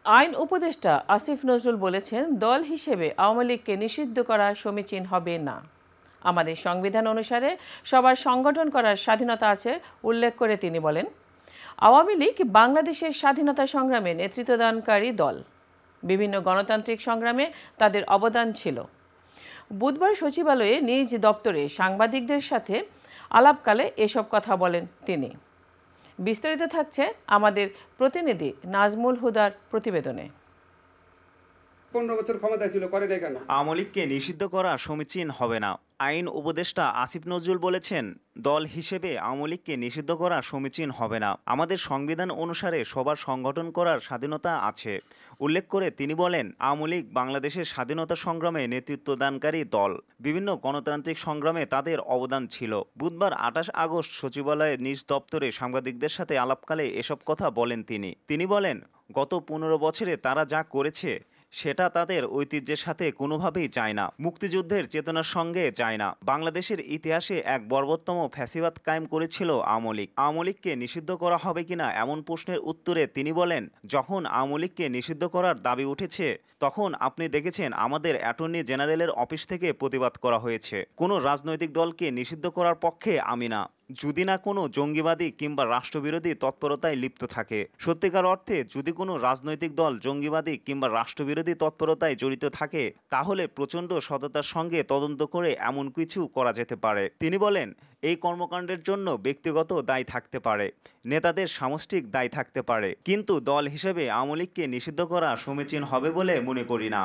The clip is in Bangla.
আইন উপদেষ্টা আসিফ নজরুল বলেছেন, দল হিসেবে আওয়ামী লীগকে নিষিদ্ধ করা সমীচীন হবে না। আমাদের সংবিধান অনুসারে সবার সংগঠন করার স্বাধীনতা আছে উল্লেখ করে তিনি বলেন, আওয়ামী লীগ বাংলাদেশের স্বাধীনতা সংগ্রামে নেতৃত্বদানকারী দল। বিভিন্ন গণতান্ত্রিক সংগ্রামে তাদের অবদান ছিল। বুধবার সচিবালয়ে নিজ দপ্তরে সাংবাদিকদের সাথে আলাপকালে এসব কথা বলেন তিনি। বিস্তারিত থাকছে আমাদের প্রতিনিধি নাজমুল হুদার প্রতিবেদনে। 15 বছর ক্ষমতায় ছিল, করে নাই কেন? আওয়ামী লীগকে নিষিদ্ধ করা সমীচীন হবে না। আইন উপদেষ্টা আসিফ নজরুল বলেছেন, দল হিসেবে আওয়ামী লীগকে নিষিদ্ধ করা সমীচীন হবে না। আমাদের সংবিধান অনুসারে সবার সংগঠন করার স্বাধীনতা আছে উল্লেখ করে তিনি বলেন, আওয়ামী লীগ বাংলাদেশের স্বাধীনতা সংগ্রামে নেতৃত্বদানকারী দল। বিভিন্ন গণতান্ত্রিক সংগ্রামে তাদের অবদান ছিল। বুধবার 28 আগস্ট সচিবালয়ে নিজ দপ্তরে সাংবাদিকদের সাথে আলাপকালে এসব কথা বলেন তিনি বলেন, গত 15 বছরে তারা যা করেছে সেটা তাদের ঐতিহ্যের সাথে কোনোভাবেই যায় না, মুক্তিযুদ্ধের চেতনার সঙ্গে যায় না। বাংলাদেশের ইতিহাসে এক বর্বরতম ফ্যাসিবাদ কায়েম করেছিল আওয়ামী লীগ। আওয়ামী লীগকে নিষিদ্ধ করা হবে কিনা এমন প্রশ্নের উত্তরে তিনি বলেন, যখন আওয়ামী লীগকে নিষিদ্ধ করার দাবি উঠেছে তখন আপনি দেখেছেন আমাদের অ্যাটর্নি জেনারেলের অফিস থেকে প্রতিবাদ করা হয়েছে। কোনো রাজনৈতিক দলকে নিষিদ্ধ করার পক্ষে আমি না, যদি না কোনো জঙ্গিবাদী কিংবা রাষ্ট্রবিরোধী তৎপরতায় লিপ্ত থাকে। সত্যিকার অর্থে যদি কোনো রাজনৈতিক দল জঙ্গিবাদী কিংবা রাষ্ট্রবিরোধী তৎপরতায় জড়িত থাকে তাহলে প্রচণ্ড সততার সঙ্গে তদন্ত করে এমন কিছু করা যেতে পারে। তিনি বলেন, এই কর্মকাণ্ডের জন্য ব্যক্তিগত দায় থাকতে পারে, নেতাদের সামষ্টিক দায় থাকতে পারে, কিন্তু দল হিসেবে আওয়ামী লীগকে নিষিদ্ধ করা সমীচীন হবে বলে মনে করি না।